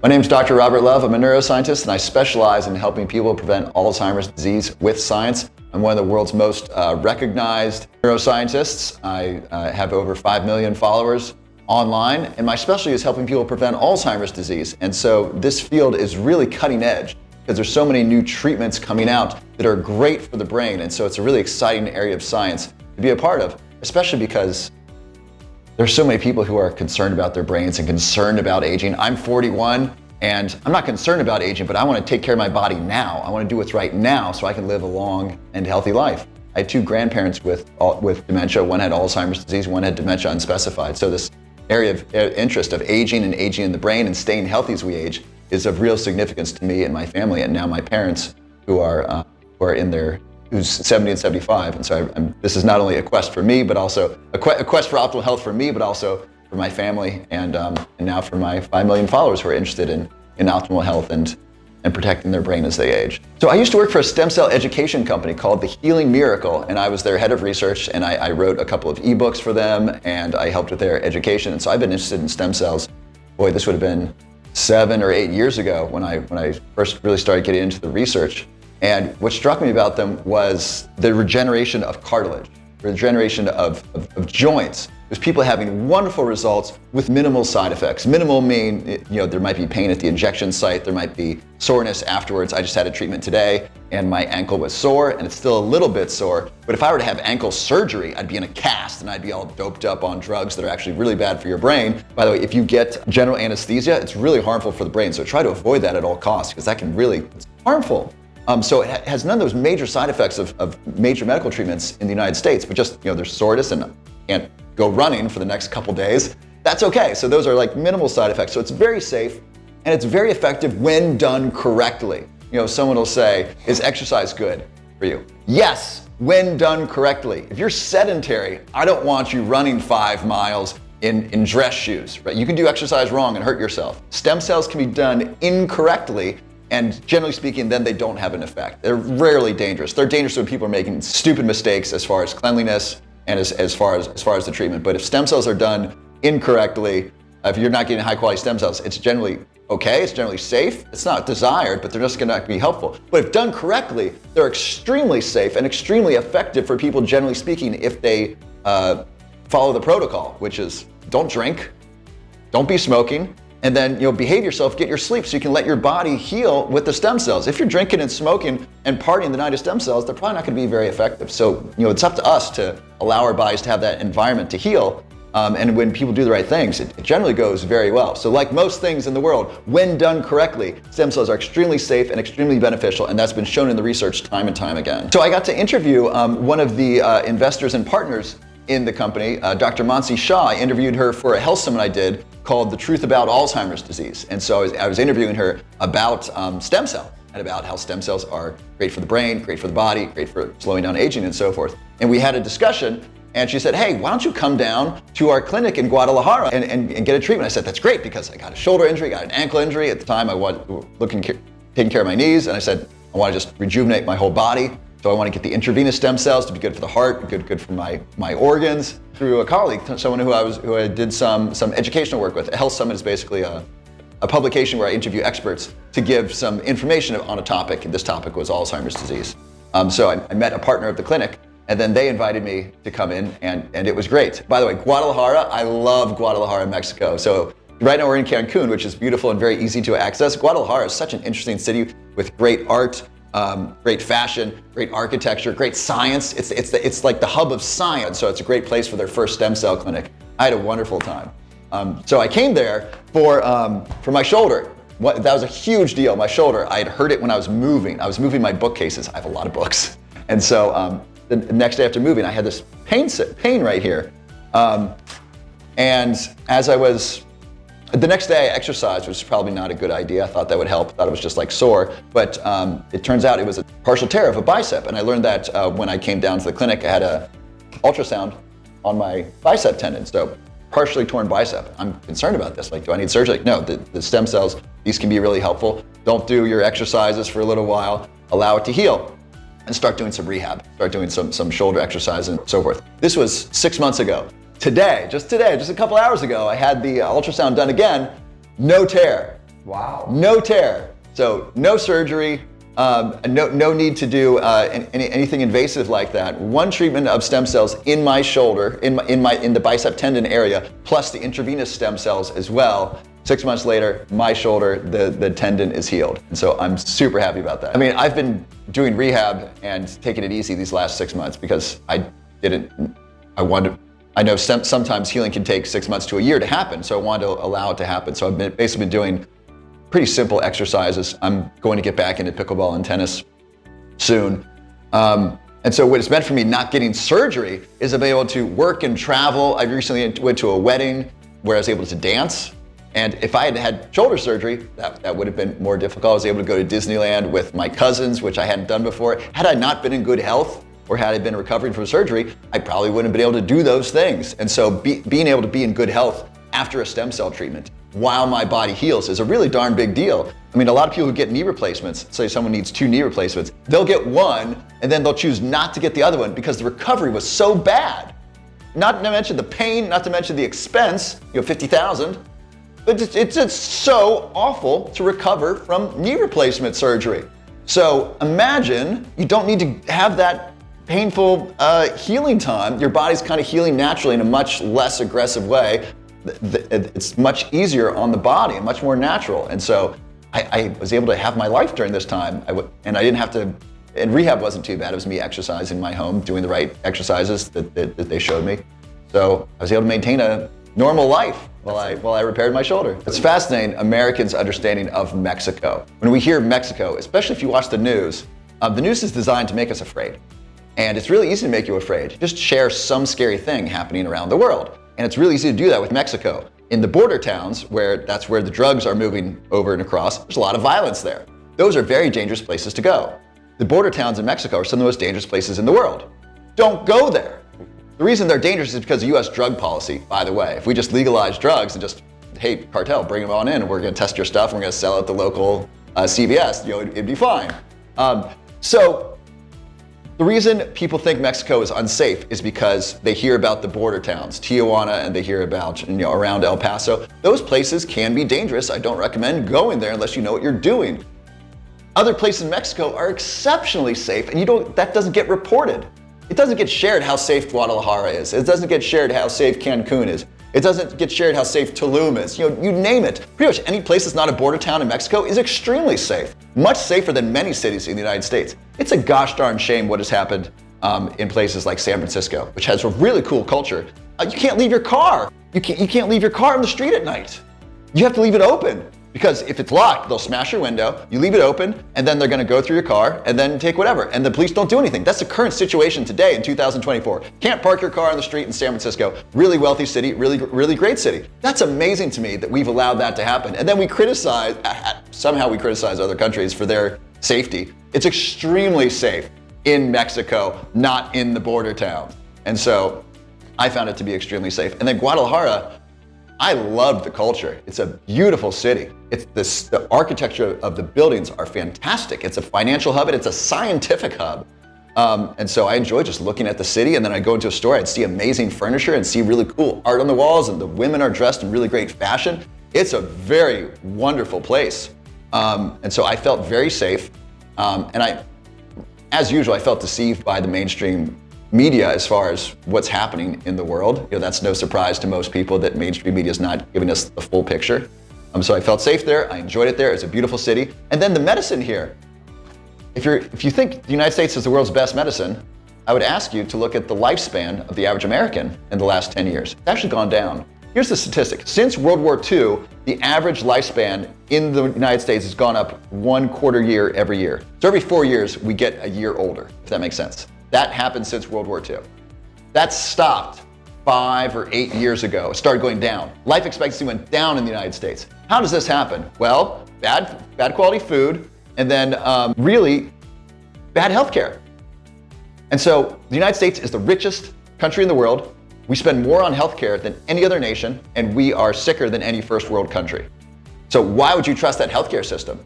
My name is Dr. Robert Love. I'm a neuroscientist and I specialize in helping people prevent Alzheimer's disease with science. I'm one of the world's most recognized neuroscientists. I have over 5 million followers online, and my specialty is helping people prevent Alzheimer's disease. And so this field is really cutting edge because there's so many new treatments coming out that are great for the brain. And so it's a really exciting area of science to be a part of, especially because there's so many people who are concerned about their brains and concerned about aging. I'm 41 and I'm not concerned about aging, but I want to take care of my body now. I want to do what's right now so I can live a long and healthy life. I had two grandparents with dementia. One had Alzheimer's disease, one had dementia unspecified. So this area of interest of aging and aging in the brain and staying healthy as we age is of real significance to me and my family, and now my parents who are in their who's 70 and 75. And so this is not only a quest for me, but also a quest for optimal health for me, but also for my family and now for my 5 million followers who are interested in optimal health and protecting their brain as they age. So I used to work for a stem cell education company called The Healing Miracle, and I was their head of research, and I wrote a couple of ebooks for them, and I helped with their education. And so I've been interested in stem cells. Boy, this would have been 7 or 8 years ago when I first really started getting into the research. And what struck me about them was the regeneration of cartilage, regeneration of joints. There's people having wonderful results with minimal side effects. Minimal mean, there might be pain at the injection site, there might be soreness afterwards. I just had a treatment today and my ankle was sore and it's still a little bit sore. But if I were to have ankle surgery, I'd be in a cast and I'd be all doped up on drugs that are actually really bad for your brain. By the way, if you get general anesthesia, it's really harmful for the brain. So try to avoid that at all costs because that can it's harmful. So it has none of those major side effects of major medical treatments in the United States, but just, there's soreness and can't go running for the next couple days. That's okay. So those are like minimal side effects. So it's very safe and it's very effective when done correctly. Someone will say, is exercise good for you? Yes, when done correctly. If you're sedentary, I don't want you running 5 miles in dress shoes, right? You can do exercise wrong and hurt yourself. Stem cells can be done incorrectly, and generally speaking, then they don't have an effect. They're rarely dangerous. They're dangerous when people are making stupid mistakes as far as cleanliness and as far as the treatment. But if stem cells are done incorrectly, if you're not getting high quality stem cells, it's generally okay, it's generally safe. It's not desired, but they're just gonna be helpful. But if done correctly, they're extremely safe and extremely effective for people, generally speaking, if they follow the protocol, which is don't drink, don't be smoking, and then behave yourself, get your sleep so you can let your body heal with the stem cells. If you're drinking and smoking and partying the night of stem cells, they're probably not gonna be very effective. So it's up to us to allow our bodies to have that environment to heal. And when people do the right things, it generally goes very well. So like most things in the world, when done correctly, stem cells are extremely safe and extremely beneficial, and that's been shown in the research time and time again. So I got to interview one of the investors and partners in the company, Dr. Mansi Shah. I interviewed her for a health summit I did called The Truth About Alzheimer's Disease. And so I was interviewing her about stem cells and about how stem cells are great for the brain, great for the body, great for slowing down aging and so forth. And we had a discussion and she said, hey, why don't you come down to our clinic in Guadalajara and get a treatment? I said, that's great because I got a shoulder injury, got an ankle injury. At the time I was taking care of my knees, and I said, I want to just rejuvenate my whole body. So I want to get the intravenous stem cells to be good for the heart, good for my organs. Through a colleague, someone who I did some educational work with. A health summit is basically a publication where I interview experts to give some information on a topic, and this topic was Alzheimer's disease. So I met a partner of the clinic, and then they invited me to come in, and it was great. By the way, Guadalajara, I love Guadalajara, Mexico. So right now we're in Cancun, which is beautiful and very easy to access. Guadalajara is such an interesting city with great art, great fashion, great architecture, great science. It's like the hub of science, so it's a great place for their first stem cell clinic. I had a wonderful time. So I came there for my shoulder. That was a huge deal. My shoulder, I had hurt it when I was moving. I was moving my bookcases. I have a lot of books. And so the next day after moving, I had this pain right here. And as the next day I exercised, which is probably not a good idea. I thought that would help. I thought it was just like sore, but it turns out it was a partial tear of a bicep. And I learned that when I came down to the clinic, I had a ultrasound on my bicep tendon. So partially torn bicep. I'm concerned about this. Like, do I need surgery? Like, no, the stem cells, these can be really helpful. Don't do your exercises for a little while. Allow it to heal and start doing some rehab. Start doing some shoulder exercise and so forth. This was 6 months ago. Today, just a couple hours ago, I had the ultrasound done again. No tear. Wow. No tear. So no surgery, no need to do anything invasive like that. One treatment of stem cells in my shoulder, in the bicep tendon area, plus the intravenous stem cells as well. 6 months later, my shoulder, the tendon is healed. And so I'm super happy about that. I mean, I've been doing rehab and taking it easy these last 6 months because I know sometimes healing can take 6 months to a year to happen, so I wanted to allow it to happen. So I've basically been doing pretty simple exercises. I'm going to get back into pickleball and tennis soon. And so what it's meant for me not getting surgery is I've been able to work and travel. I recently went to a wedding where I was able to dance. And if I had had shoulder surgery, that would have been more difficult. I was able to go to Disneyland with my cousins, which I hadn't done before. Had I not been in good health, or had I been recovering from surgery, I probably wouldn't have been able to do those things. And so being able to be in good health after a stem cell treatment while my body heals is a really darn big deal. I mean, a lot of people who get knee replacements, say someone needs 2 knee replacements, they'll get one and then they'll choose not to get the other one because the recovery was so bad. Not to mention the pain, not to mention the expense, $50,000. But it's just so awful to recover from knee replacement surgery. So imagine you don't need to have that painful healing time. Your body's kind of healing naturally in a much less aggressive way. It's much easier on the body and much more natural. And so I was able to have my life during this time. And I didn't have to, and rehab wasn't too bad. It was me exercising in my home, doing the right exercises that they showed me. So I was able to maintain a normal life while I repaired my shoulder. It's fascinating, Americans' understanding of Mexico. When we hear Mexico, especially if you watch the news is designed to make us afraid. And it's really easy to make you afraid. Just share some scary thing happening around the world. And it's really easy to do that with Mexico. In the border towns, that's where the drugs are moving over and across, there's a lot of violence there. Those are very dangerous places to go. The border towns in Mexico are some of the most dangerous places in the world. Don't go there. The reason they're dangerous is because of US drug policy, by the way. If we just legalize drugs and just, hey, cartel, bring them on in, we're gonna test your stuff, we're gonna sell it at the local CVS, it'd be fine. So the reason people think Mexico is unsafe is because they hear about the border towns, Tijuana, and they hear about, around El Paso. Those places can be dangerous. I don't recommend going there unless you know what you're doing. Other places in Mexico are exceptionally safe, and that doesn't get reported. It doesn't get shared how safe Guadalajara is. It doesn't get shared how safe Cancun is. It doesn't get shared how safe Tulum is. You name it. Pretty much any place that's not a border town in Mexico is extremely safe. Much safer than many cities in the United States. It's a gosh darn shame what has happened in places like San Francisco, which has a really cool culture. You can't leave your car. You can't leave your car on the street at night. You have to leave it open. Because if it's locked, they'll smash your window, you leave it open, and then they're gonna go through your car and then take whatever. And the police don't do anything. That's the current situation today in 2024. Can't park your car on the street in San Francisco. Really wealthy city, really great city. That's amazing to me that we've allowed that to happen. And then we somehow we criticize other countries for their safety. It's extremely safe in Mexico, not in the border towns. And so I found it to be extremely safe. And then Guadalajara, I loved the culture. It's a beautiful city. The architecture of the buildings are fantastic. It's a financial hub and it's a scientific hub. And so I enjoy just looking at the city, and then I'd go into a store, I'd see amazing furniture and see really cool art on the walls, and the women are dressed in really great fashion. It's a very wonderful place. And so I felt very safe. And as usual, I felt deceived by the mainstream media as far as what's happening in the world. That's no surprise to most people that mainstream media is not giving us the full picture. So I felt safe there. I enjoyed it there. It's a beautiful city. And then the medicine here. If you think the United States is the world's best medicine, I would ask you to look at the lifespan of the average American in the last 10 years. It's actually gone down. Here's the statistic. Since World War II, the average lifespan in the United States has gone up 1/4 year every year. So every 4 years, we get a year older, if that makes sense. That happened since World War II. That stopped 5 or 8 years ago. It started going down. Life expectancy went down in the United States. How does this happen? Well, bad quality food, and then really bad healthcare. And so the United States is the richest country in the world. We spend more on healthcare than any other nation, and we are sicker than any first world country. So why would you trust that healthcare system?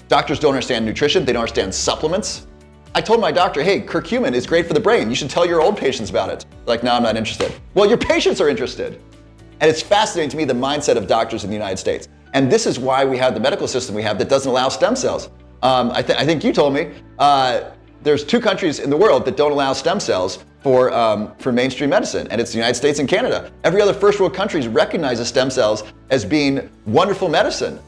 Doctors don't understand nutrition. They don't understand supplements. I told my doctor, hey, curcumin is great for the brain. You should tell your old patients about it. Like, no, I'm not interested. Well, your patients are interested. And it's fascinating to me, the mindset of doctors in the United States. And this is why we have the medical system we have that doesn't allow stem cells. I think you told me there's 2 countries in the world that don't allow stem cells for mainstream medicine, and it's the United States and Canada. Every other first world country recognizes stem cells as being wonderful medicine.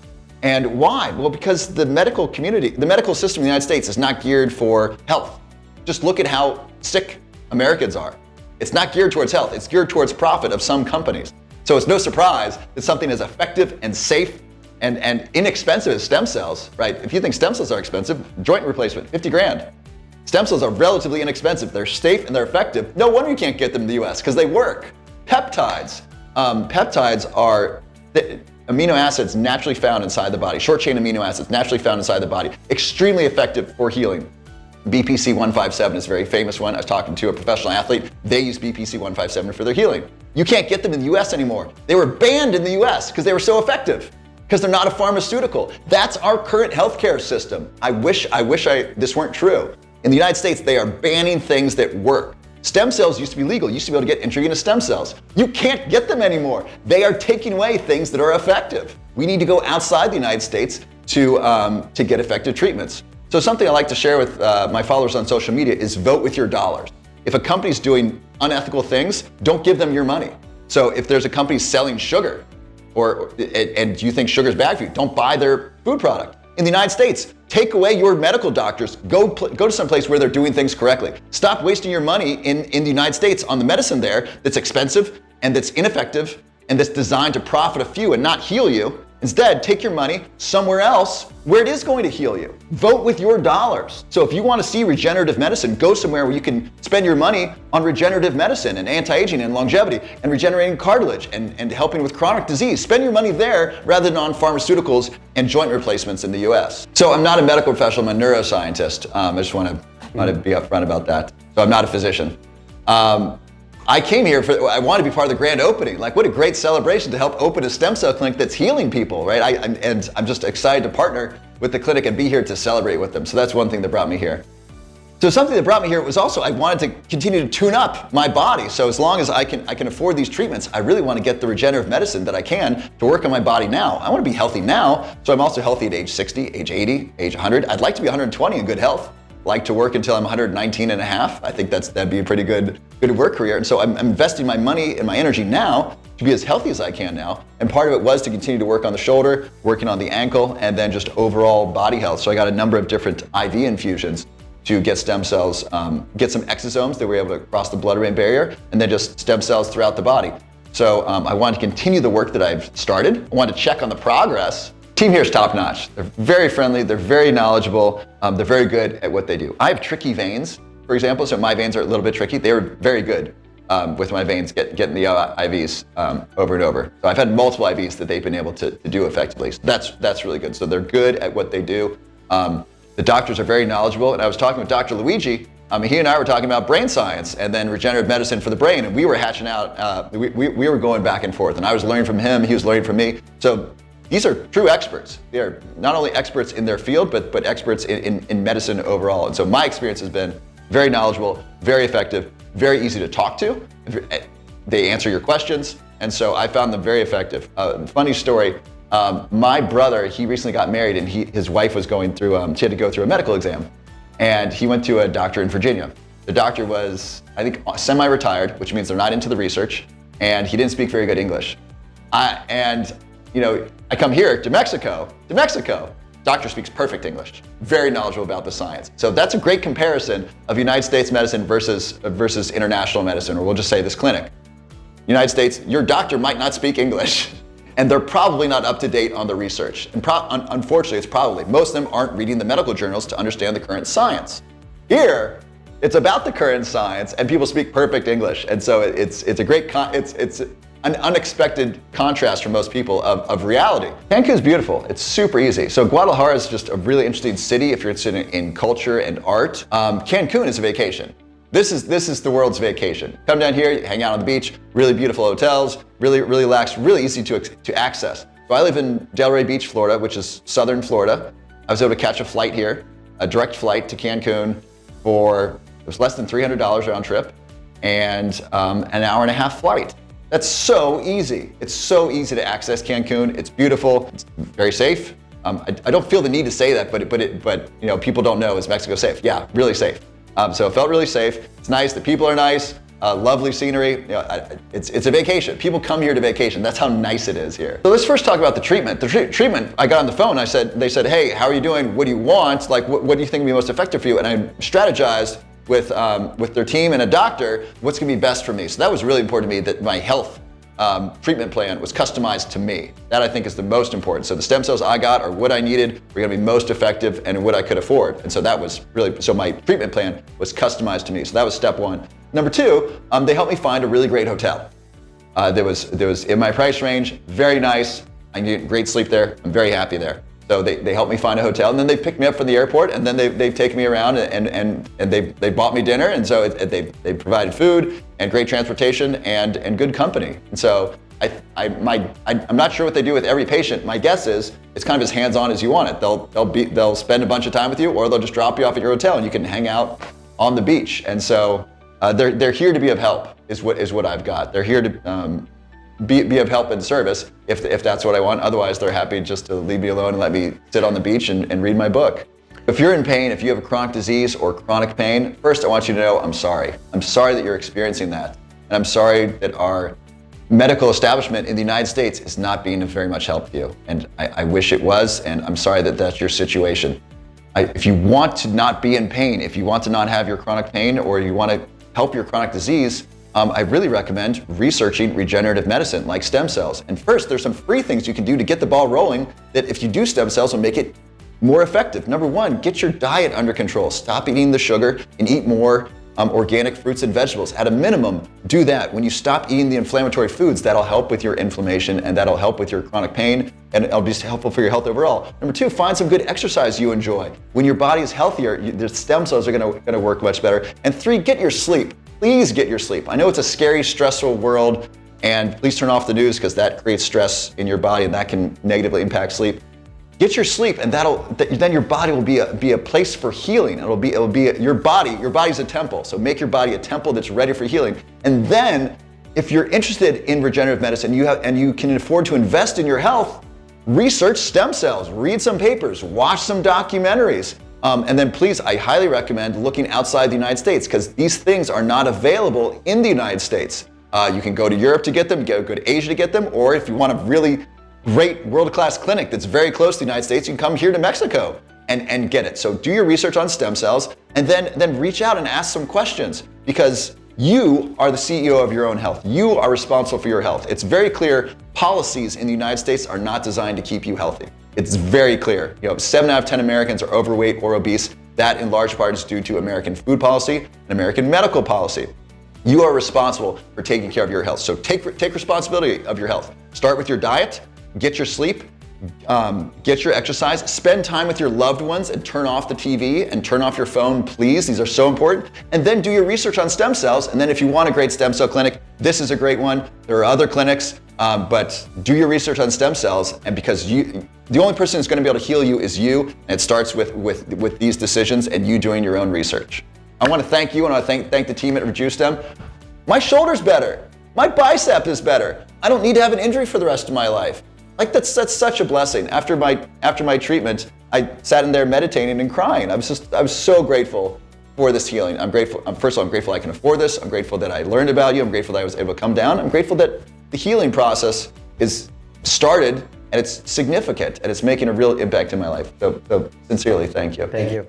And why? Well, because the medical community, the medical system in the United States is not geared for health. Just look at how sick Americans are. It's not geared towards health, it's geared towards profit of some companies. So it's no surprise that something as effective and safe and inexpensive as stem cells, right? If you think stem cells are expensive, joint replacement, 50 grand. Stem cells are relatively inexpensive. They're safe and they're effective. No wonder you can't get them in the US, because they work. Peptides. Peptides are amino acids naturally found inside the body, short chain amino acids naturally found inside the body, extremely effective for healing. BPC 157 is a very famous one. I was talking to a professional athlete. They use BPC 157 for their healing. You can't get them in the US anymore. They were banned in the US because they were so effective, because they're not a pharmaceutical. That's our current healthcare system. I wish this weren't true. In the United States, they are banning things that work. Stem cells used to be legal. You used to be able to get intravenous stem cells. You can't get them anymore. They are taking away things that are effective. We need to go outside the United States to get effective treatments. So something I like to share with my followers on social media is vote with your dollars. If a company's doing unethical things, don't give them your money. So if there's a company selling sugar, and you think sugar's bad for you, don't buy their food product. In the United States, take away your medical doctors, go to some place where they're doing things correctly. Stop wasting your money in the United States on the medicine there that's expensive and that's ineffective and that's designed to profit a few and not heal you. Instead, take your money somewhere else where it is going to heal you. Vote with your dollars. So if you want to see regenerative medicine, go somewhere where you can spend your money on regenerative medicine and anti-aging and longevity and regenerating cartilage and helping with chronic disease. Spend your money there rather than on pharmaceuticals and joint replacements in the US. So I'm not a medical professional, I'm a neuroscientist. I just want to be upfront about that. So I'm not a physician. I came here I want to be part of the grand opening. Like, what a great celebration to help open a stem cell clinic that's healing people, right? I'm just excited to partner with the clinic and be here to celebrate with them. So that's one thing that brought me here. So something that brought me here was also I wanted to continue to tune up my body. So as long as I can afford these treatments, I really want to get the regenerative medicine that I can to work on my body now. I want to be healthy now, so I'm also healthy at age 60, age 80, age 100. I'd like to be 120 in good health. Like to work until I'm 119 and a half. I think that'd be a pretty good work career. And so I'm investing my money and my energy now to be as healthy as I can now. And part of it was to continue to work on the shoulder, working on the ankle, and then just overall body health. So I got a number of different IV infusions to get stem cells, get some exosomes that were able to cross the blood-brain barrier, and then just stem cells throughout the body. So I wanted to continue the work that I've started. I wanted to check on the progress. Team here is top notch. They're very friendly, they're very knowledgeable, they're very good at what they do. I have tricky veins, for example, so my veins are a little bit tricky. They were very good with my veins getting the IVs over and over. So I've had multiple IVs that they've been able to do effectively. So that's really good. So they're good at what they do. The doctors are very knowledgeable, and I was talking with Dr. Luigi. He and I were talking about brain science and then regenerative medicine for the brain, and we were hatching out, we were going back and forth, and I was learning from him, he was learning from me. So these are true experts. They are not only experts in their field, but experts in medicine overall. And so my experience has been very knowledgeable, very effective, very easy to talk to. They answer your questions. And so I found them very effective. Funny story, my brother, he recently got married and his wife was going through, she had to go through a medical exam. And he went to a doctor in Virginia. The doctor was, I think, semi-retired, which means they're not into the research, and he didn't speak very good English. I come here to Mexico. Doctor speaks perfect English, very knowledgeable about the science. So that's a great comparison of United States medicine versus international medicine, or we'll just say this clinic. United States, your doctor might not speak English, and they're probably not up to date on the research. And unfortunately, it's probably, most of them aren't reading the medical journals to understand the current science. Here, it's about the current science, and people speak perfect English, and so it's a great, it's an unexpected contrast for most people of reality. Cancun is beautiful. It's super easy. So Guadalajara is just a really interesting city if you're interested in culture and art. Cancun is a vacation. This is the world's vacation. Come down here, hang out on the beach, really beautiful hotels, really relaxed, really easy to access. So I live in Delray Beach, Florida, which is southern Florida. I was able to catch a flight here, a direct flight to Cancun it was less than $300 round trip and an hour and a half flight. That's so easy. It's so easy to access Cancun. It's beautiful. It's very safe. I don't feel the need to say that, but you know, people don't know, is Mexico safe? Yeah, really safe. So it felt really safe. It's nice. The people are nice. Lovely scenery. You know, it's a vacation. People come here to vacation. That's how nice it is here. So let's first talk about the treatment. The treatment, I got on the phone. They said, hey, how are you doing? What do you want? Like, what do you think would be most effective for you? And I strategized with their team and a doctor, what's gonna be best for me. So that was really important to me, that my health treatment plan was customized to me. That I think is the most important. So the stem cells I got are what I needed, were gonna be most effective, and what I could afford. And so that was really, so my treatment plan was customized to me. So that was step one. Number two, they helped me find a really great hotel. There was in my price range, very nice. I get great sleep there. I'm very happy there. So they helped me find a hotel, and then they picked me up from the airport, and then they've taken me around, and they bought me dinner, and so they provided food and great transportation and good company. And so I'm not sure what they do with every patient. My guess is it's kind of as hands-on as you want it. They'll spend a bunch of time with you, or they'll just drop you off at your hotel, and you can hang out on the beach. And so they're here to be of help, is what I've got. They're here to be of help and service if that's what I want. Otherwise, they're happy just to leave me alone and let me sit on the beach and read my book. If you're in pain, if you have a chronic disease or chronic pain, first I want you to know I'm sorry. I'm sorry that you're experiencing that. And I'm sorry that our medical establishment in the United States is not being of very much help to you. And I wish it was, and I'm sorry that that's your situation. If you want to not be in pain, if you want to not have your chronic pain, or you want to help your chronic disease, I really recommend researching regenerative medicine like stem cells. And first, there's some free things you can do to get the ball rolling that, if you do stem cells, will make it more effective. Number one, get your diet under control. Stop eating the sugar and eat more organic fruits and vegetables. At a minimum, do that. When you stop eating the inflammatory foods, that'll help with your inflammation, and that'll help with your chronic pain, and it'll be helpful for your health overall. Number two, find some good exercise you enjoy. When your body is healthier, the stem cells are gonna work much better. And three, get your sleep. Please get your sleep. I know it's a scary, stressful world, and please turn off the news, because that creates stress in your body, and that can negatively impact sleep. Get your sleep, and then your body will be a place for healing. It'll be your body's a temple. So make your body a temple that's ready for healing. And then, if you're interested in regenerative medicine, and you can afford to invest in your health, research stem cells, read some papers, watch some documentaries. And then please, I highly recommend looking outside the United States, because these things are not available in the United States. You can go to Europe to get them, go to Asia to get them, or if you want a really great world-class clinic that's very close to the United States, you can come here to Mexico and get it. So do your research on stem cells, and then reach out and ask some questions, because you are the CEO of your own health. You are responsible for your health. It's very clear policies in the United States are not designed to keep you healthy. It's very clear. 7 out of 10 Americans are overweight or obese. That in large part is due to American food policy and American medical policy. You are responsible for taking care of your health. So take responsibility of your health. Start with your diet, get your sleep, get your exercise, spend time with your loved ones, and turn off the TV and turn off your phone, please. These are so important. And then do your research on stem cells. And then if you want a great stem cell clinic, this is a great one. There are other clinics, but do your research on stem cells. And because the only person who's going to be able to heal you is you. And it starts with these decisions and you doing your own research. I want to thank you, and I want to thank the team at RejuStem. My shoulder's better. My bicep is better. I don't need to have an injury for the rest of my life. Like that's such a blessing. After my treatment, I sat in there meditating and crying. I was so grateful for this healing. I'm grateful. First of all, I'm grateful I can afford this. I'm grateful that I learned about you. I'm grateful that I was able to come down. I'm grateful that the healing process is started, and it's significant, and it's making a real impact in my life. So sincerely, thank you. Thank you.